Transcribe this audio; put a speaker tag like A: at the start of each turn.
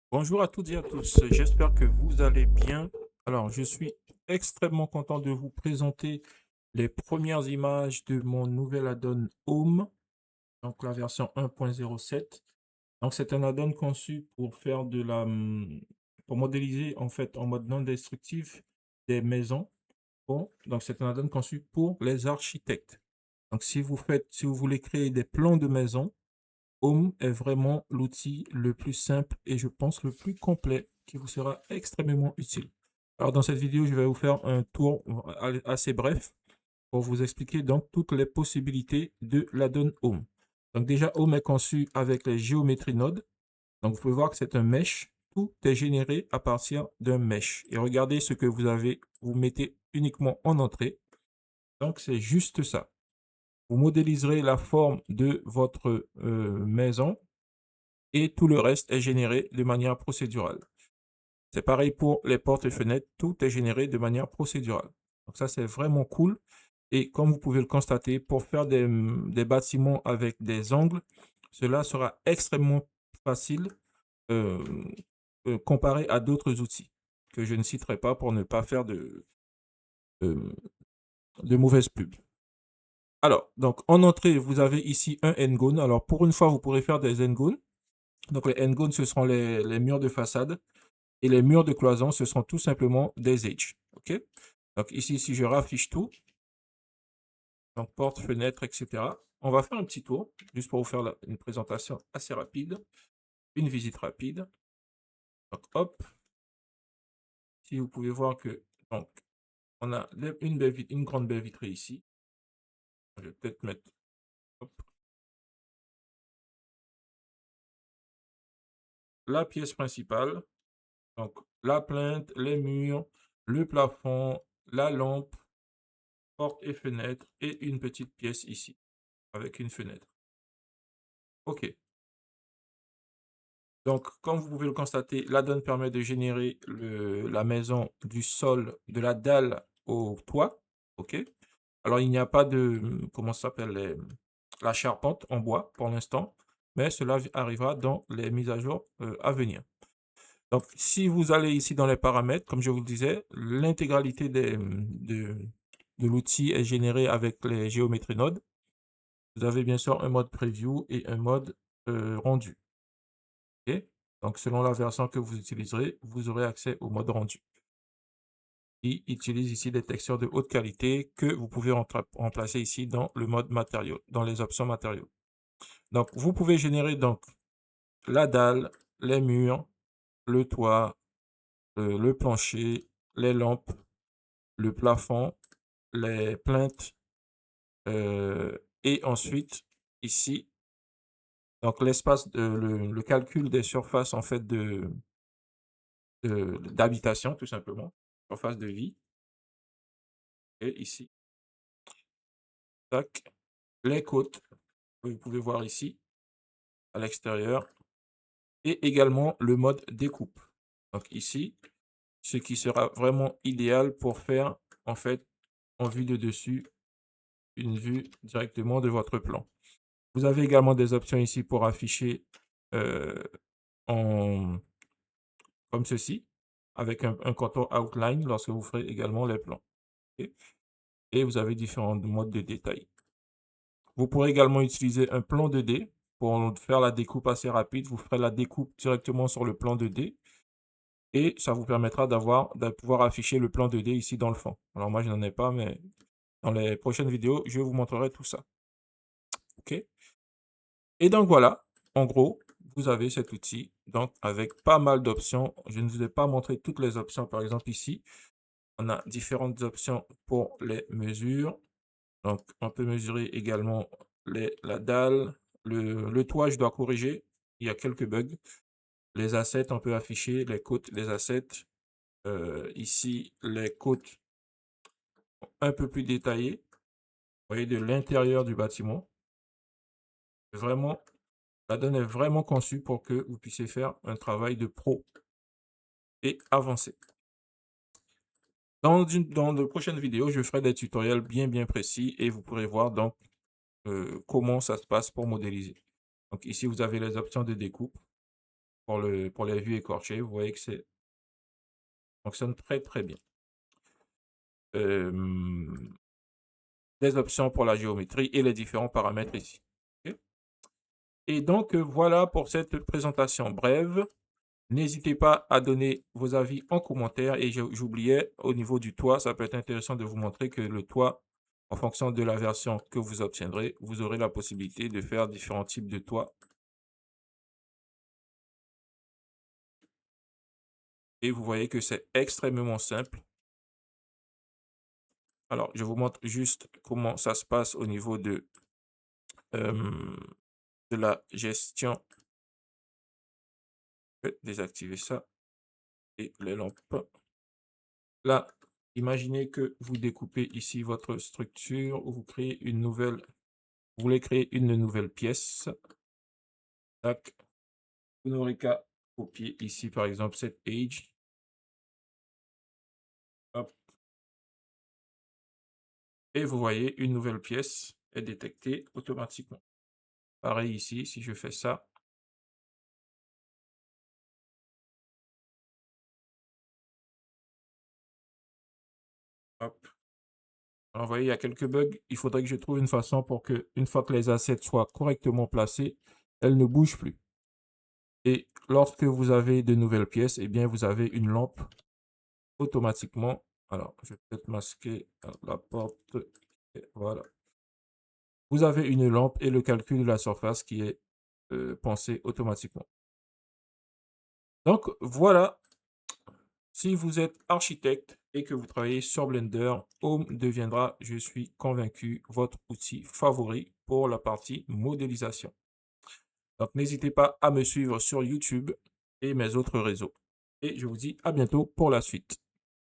A: Bonjour à toutes et à tous, j'espère que vous allez bien. Alors, je suis extrêmement content de vous présenter les premières images de mon nouvel add-on Home, donc la version 1.07. Donc, c'est un add-on conçu pour faire pour modéliser en fait en mode non destructif des maisons. Bon, donc c'est un add-on conçu pour les architectes. Donc, si vous voulez créer des plans de maison, Home est vraiment l'outil le plus simple et je pense le plus complet qui vous sera extrêmement utile. Alors dans cette vidéo, je vais vous faire un tour assez bref pour vous expliquer donc toutes les possibilités de l'add-on Home. Donc déjà, Home est conçu avec les géométries nodes. Donc vous pouvez voir que c'est un mesh. Tout est généré à partir d'un mesh. Et regardez ce que vous avez, vous mettez uniquement en entrée. Donc c'est juste ça. Vous modéliserez la forme de votre maison et tout le reste est généré de manière procédurale. C'est pareil pour les portes et fenêtres, tout est généré de manière procédurale. Donc ça, c'est vraiment cool. Et comme vous pouvez le constater, pour faire des bâtiments avec des angles, cela sera extrêmement facile euh, comparé à d'autres outils que je ne citerai pas pour ne pas faire euh, de mauvaises pubs. Alors, donc en entrée, vous avez ici un n-gone. Alors pour une fois, vous pourrez faire des n-gones. Donc les n-gones, ce seront les murs de façade. Et les murs de cloison, ce sont tout simplement des edges. OK? Donc ici, si je raffiche tout, donc porte, fenêtre, etc., on va faire un petit tour, juste pour vous faire une présentation assez rapide, une visite rapide. Donc hop, si vous pouvez voir que donc, on a une grande baie vitrée ici. Je vais peut-être mettre hop, la pièce principale, donc la plinthe, les murs, le plafond, la lampe, porte et fenêtre, et une petite pièce ici, avec une fenêtre. OK. Donc, comme vous pouvez le constater, l'add-on permet de générer la maison du sol, de la dalle au toit. OK. Alors, il n'y a pas de, comment ça s'appelle, la charpente en bois pour l'instant, mais cela arrivera dans les mises à jour à venir. Donc, si vous allez ici dans les paramètres, comme je vous le disais, l'intégralité de l'outil est générée avec les géométries nodes. Vous avez bien sûr un mode preview et un mode rendu. OK. Donc, selon la version que vous utiliserez, vous aurez accès au mode rendu. Il utilise ici des textures de haute qualité que vous pouvez remplacer ici dans le mode matériaux, dans les options matériaux. Donc, vous pouvez générer donc la dalle, les murs, le toit, le plancher, les lampes, le plafond, les plinthes, et ensuite ici, donc l'espace, le calcul des surfaces en fait d'habitation tout simplement, surface de vie. Et ici, tac, les côtes, que vous pouvez voir ici, à l'extérieur, et également le mode découpe. Donc ici, ce qui sera vraiment idéal pour faire, en fait, en vue de dessus, une vue directement de votre plan. Vous avez également des options ici pour afficher euh, en, comme ceci, avec un contour outline lorsque vous ferez également les plans. Ok. Et vous avez différents modes de détail. Vous pourrez également utiliser un plan 2D pour faire la découpe assez rapide. Vous ferez la découpe directement sur le plan 2D et ça vous permettra de pouvoir afficher le plan 2D ici dans le fond. Alors moi, je n'en ai pas, mais dans les prochaines vidéos, je vous montrerai tout ça. OK? Et donc voilà, en gros, vous avez cet outil donc avec pas mal d'options. Je ne vous ai pas montré toutes les options. Par exemple, ici, on a différentes options pour les mesures. Donc, on peut mesurer également la dalle, le toit, je dois corriger. Il y a quelques bugs. Les assets, on peut afficher les côtes, les assets. Ici, les côtes un peu plus détaillées. Vous voyez, de l'intérieur du bâtiment. Vraiment, la donne est vraiment conçue pour que vous puissiez faire un travail de pro et avancé. Dans de prochaines vidéos, je ferai des tutoriels bien précis et vous pourrez voir donc comment ça se passe pour modéliser. Donc ici, vous avez les options de découpe. pour les vues écorchées. Vous voyez que ça fonctionne très, très bien. Des options pour la géométrie et les différents paramètres ici. Okay. Et donc, voilà pour cette présentation brève. N'hésitez pas à donner vos avis en commentaire. Et j'oubliais, au niveau du toit, ça peut être intéressant de vous montrer que le toit, en fonction de la version que vous obtiendrez, vous aurez la possibilité de faire différents types de toits. Et vous voyez que c'est extrêmement simple. Alors, je vous montre juste comment ça se passe au niveau de la gestion. Je vais désactiver ça et les lampes. Là, imaginez que vous découpez ici votre structure ou vous créez une nouvelle, vous voulez créer une nouvelle pièce. Tac. Vous n'aurez qu'à copier ici, par exemple, cette page. Hop. Et vous voyez, une nouvelle pièce est détectée automatiquement. Pareil ici, si je fais ça. Hop. Alors, vous voyez, il y a quelques bugs. Il faudrait que je trouve une façon pour que, une fois que les assets soient correctement placés, elles ne bougent plus. Et lorsque vous avez de nouvelles pièces, eh bien, vous avez une lampe automatiquement. Alors, je vais peut-être masquer la porte. Et voilà. Vous avez une lampe et le calcul de la surface qui est pensé automatiquement. Donc, voilà. Si vous êtes architecte et que vous travaillez sur Blender, Home deviendra, je suis convaincu, votre outil favori pour la partie modélisation. Donc, n'hésitez pas à me suivre sur YouTube et mes autres réseaux. Et je vous dis à bientôt pour la suite.